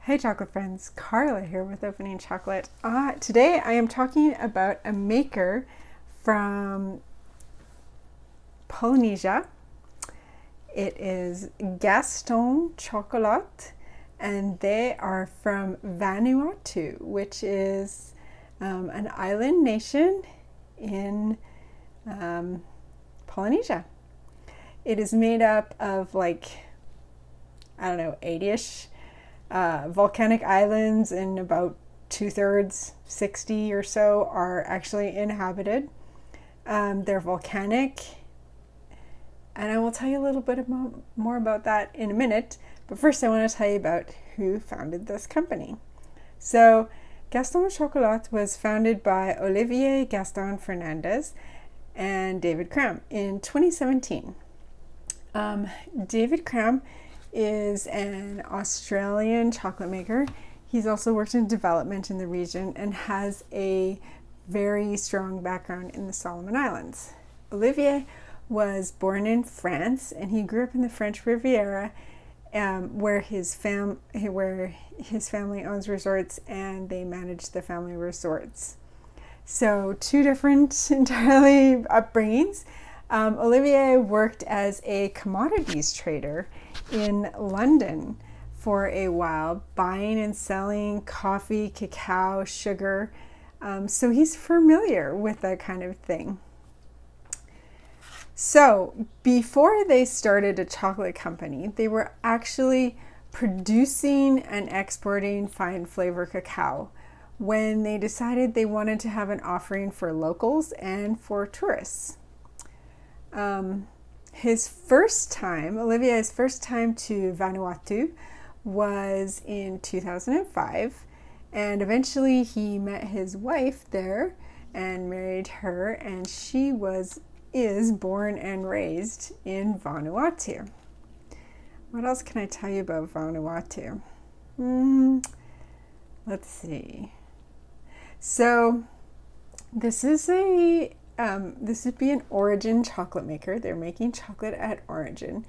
Hey chocolate friends, Carla here with Opening Chocolate. Today I am talking about a maker from Polynesia. It is Gaston Chocolat and they are from Vanuatu, which is an island nation in Polynesia. It is made up of 80-ish volcanic islands, and about 2/3, 60 or so, are actually inhabited. They're volcanic, and I will tell you a little bit more about that in a minute. But first I want to tell you about who founded this company. So Gaston Chocolat was founded by Olivier Gaston Fernandez and David Cram in 2017. David Cram is an Australian chocolate maker. He's also worked in development in the region and has a very strong background in the Solomon Islands. Olivier was born in France and he grew up in the French Riviera, where his family owns resorts and they manage the family resorts. So two different entirely upbringings. Olivier worked as a commodities trader in London for a while, buying and selling coffee, cacao, sugar. So he's familiar with that kind of thing. So before they started a chocolate company, they were actually producing and exporting fine flavor cacao when they decided they wanted to have an offering for locals and for tourists. Olivier's first time to Vanuatu was in 2005, and eventually he met his wife there and married her, and she is born and raised in Vanuatu. What else can I tell you about Vanuatu? Let's see. So this would be an origin chocolate maker. They're making chocolate at origin,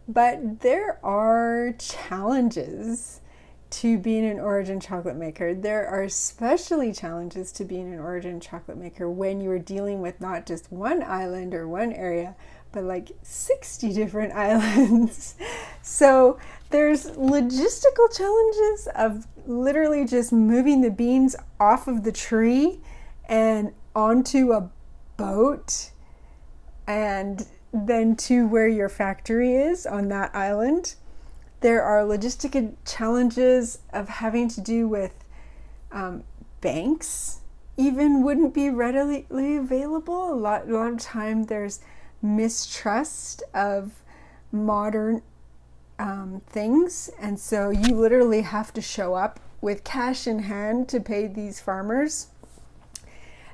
but there are challenges to being an origin chocolate maker. There are especially challenges to being an origin chocolate maker when you're dealing with not just one island or one area, but 60 different islands. So there's logistical challenges of literally just moving the beans off of the tree and onto a boat and then to where your factory is on that island. There are logistical challenges of having to do with banks even wouldn't be readily available. A lot of time there's mistrust of modern things, and so you literally have to show up with cash in hand to pay these farmers.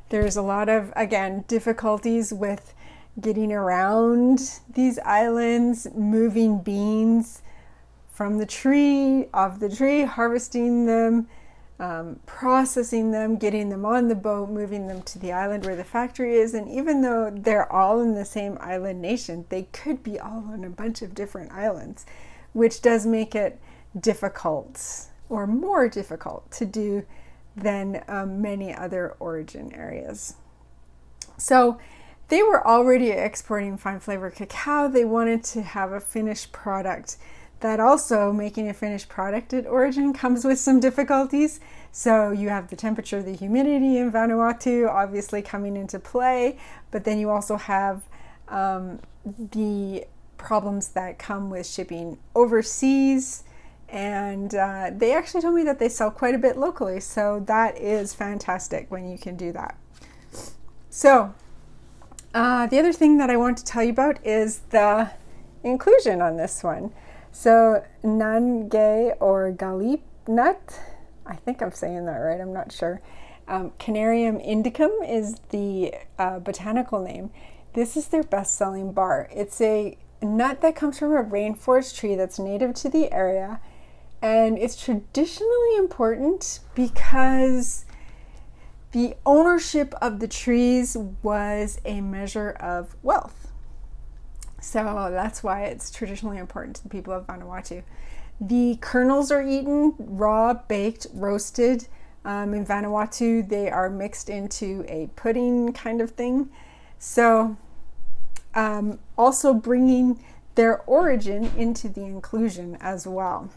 There's a lot of, again, difficulties with getting around these islands, moving beans from the tree, off the tree, harvesting them, processing them, getting them on the boat, moving them to the island where the factory is. And even though they're all in the same island nation, they could be all on a bunch of different islands, which does make it difficult, or more difficult to do than many other origin areas. So they were already exporting fine flavor cacao. They wanted to have a finished product. That also, making a finished product at origin comes with some difficulties. So you have the temperature, the humidity in Vanuatu obviously coming into play, but then you also have the problems that come with shipping overseas. And they actually told me that they sell quite a bit locally, so that is fantastic when you can do that. So the other thing that I want to tell you about is the inclusion on this one. So Nangae or Galip nut, I think I'm saying that right, I'm not sure. Canarium indicum is the botanical name. This is their best-selling bar. It's a nut that comes from a rainforest tree that's native to the area. And it's traditionally important because the ownership of the trees was a measure of wealth. So that's why it's traditionally important to the people of Vanuatu. The kernels are eaten raw, baked, roasted. In Vanuatu, they are mixed into a pudding kind of thing. So also bringing their origin into the inclusion as well.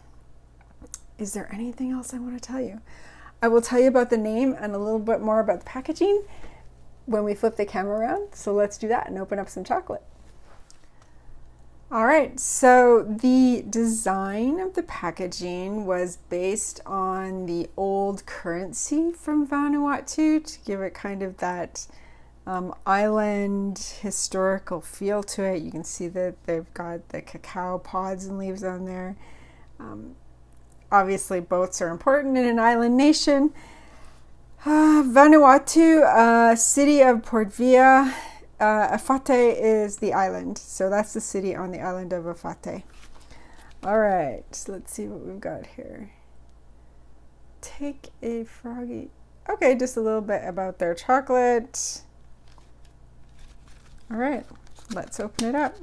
Is there anything else I want to tell you? I will tell you about the name and a little bit more about the packaging when we flip the camera around. So let's do that and open up some chocolate. All right, so the design of the packaging was based on the old currency from Vanuatu to give it kind of that island historical feel to it. You can see that they've got the cacao pods and leaves on there. Obviously, boats are important in an island nation. Vanuatu, city of Port Vila. Efate is the island. So that's the city on the island of Efate. All right, let's see what we've got here. Take a froggy. Okay, just a little bit about their chocolate. All right, let's open it up.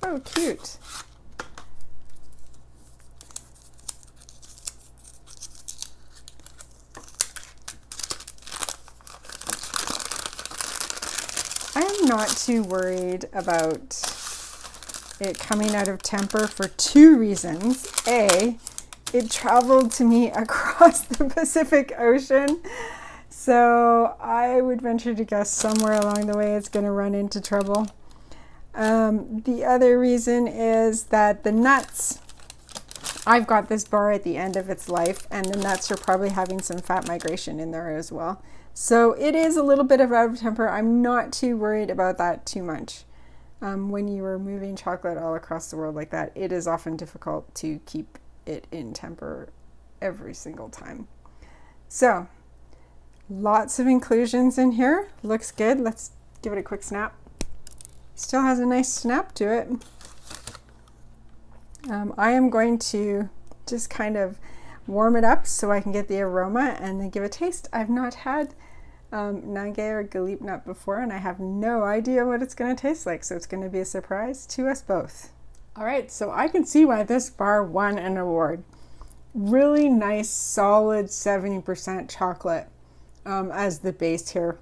Oh, cute. I am not too worried about it coming out of temper for two reasons. A, it traveled to me across the Pacific Ocean. So I would venture to guess somewhere along the way it's going to run into trouble. The other reason is that the nuts, I've got this bar at the end of its life, and the nuts are probably having some fat migration in there as well. So it is a little bit of out of temper. I'm not too worried about that too much. When you are moving chocolate all across the world like that, it is often difficult to keep it in temper every single time. So lots of inclusions in here. Looks good. Let's give it a quick snap. Still has a nice snap to it. I am going to just kind of warm it up so I can get the aroma and then give a taste. I've not had Nangae or Galip nut before, and I have no idea what it's going to taste like, so it's going to be a surprise to us both. All right, so I can see why this bar won an award. Really nice, solid 70% chocolate as the base here.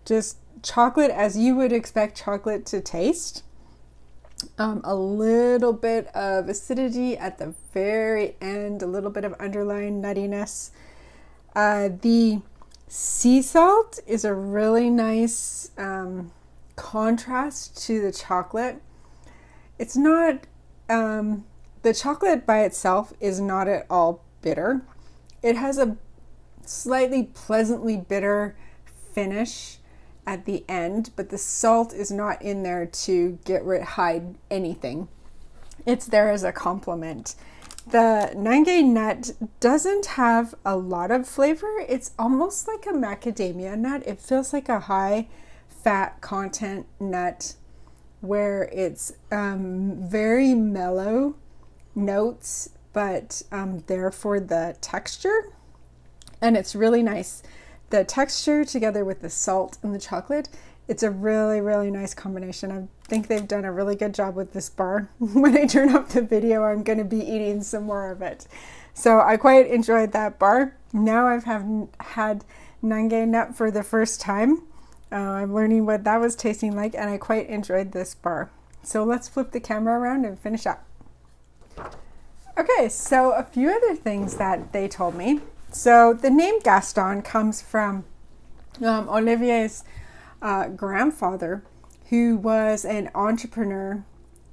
Just chocolate as you would expect chocolate to taste. A little bit of acidity at the very end, a little bit of underlying nuttiness. The sea salt is a really nice contrast to the chocolate. It's not, the chocolate by itself is not at all bitter. It has a slightly pleasantly bitter finish at the end, but the salt is not in there to hide anything. It's there as a complement. The Nangae nut doesn't have a lot of flavor. It's almost like a macadamia nut. It feels like a high fat content nut where it's very mellow notes, but there for the texture. And it's really nice. The texture together with the salt and the chocolate, it's a really, really nice combination. I think they've done a really good job with this bar. When I turn off the video, I'm going to be eating some more of it. So I quite enjoyed that bar. Now I've had Nangae nut for the first time. I'm learning what that was tasting like, and I quite enjoyed this bar. So let's flip the camera around and finish up. Okay, so a few other things that they told me. So the name Gaston comes from Olivier's grandfather, who was an entrepreneur,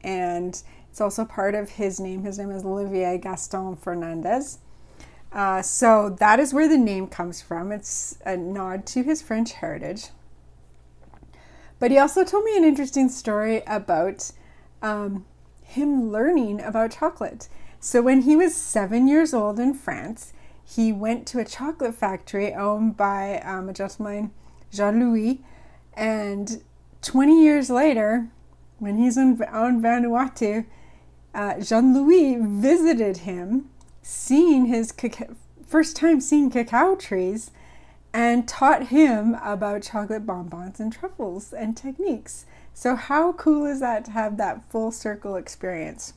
and it's also part of his name. His name is Olivier Gaston Fernandez. So that is where the name comes from. It's a nod to his French heritage. But he also told me an interesting story about him learning about chocolate. So when he was 7 years old in France, he went to a chocolate factory owned by a gentleman, Jean-Louis, and 20 years later, when he's on Vanuatu, Jean-Louis visited him, seeing his first time seeing cacao trees, and taught him about chocolate bonbons and truffles and techniques. So how cool is that to have that full circle experience?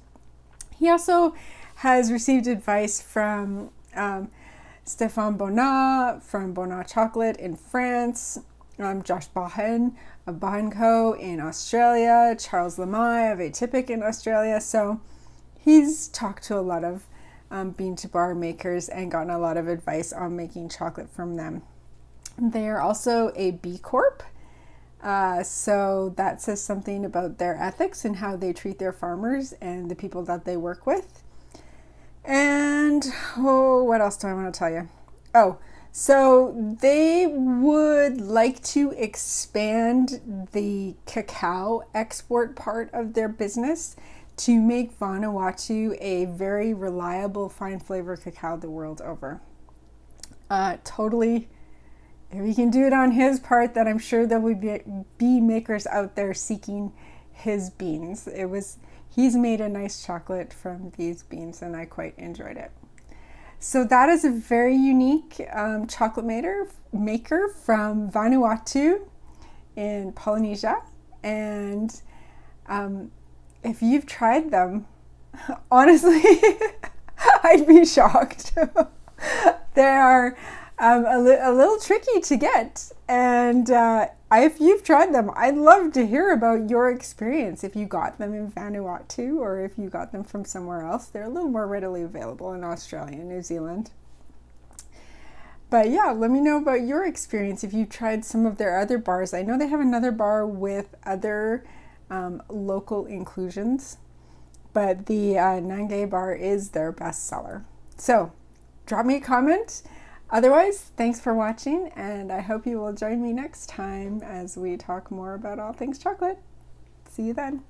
He also has received advice from Stéphane Bonnat from Bonnat Chocolate in France, Josh Bahen of Bahen Co. in Australia, Charles Lemay of Atypic in Australia. So he's talked to a lot of bean to bar makers and gotten a lot of advice on making chocolate from them. They are also a B Corp. So that says something about their ethics and how they treat their farmers and the people that they work with. And what else do I want to tell you? So they would like to expand the cacao export part of their business to make Vanuatu a very reliable fine flavor cacao the world over. Totally, if he can do it on his part, then I'm sure there will be makers out there seeking his beans. He's made a nice chocolate from these beans and I quite enjoyed it. So that is a very unique chocolate maker from Vanuatu in Polynesia. And if you've tried them, honestly, I'd be shocked. They are a little tricky to get. And if you've tried them, I'd love to hear about your experience. If you got them in Vanuatu or if you got them from somewhere else, they're a little more readily available in Australia and New Zealand. But yeah, let me know about your experience if you've tried some of their other bars. I know they have another bar with other local inclusions, but the Nangae bar is their best seller. So drop me a comment. Otherwise, thanks for watching, and I hope you will join me next time as we talk more about all things chocolate. See you then.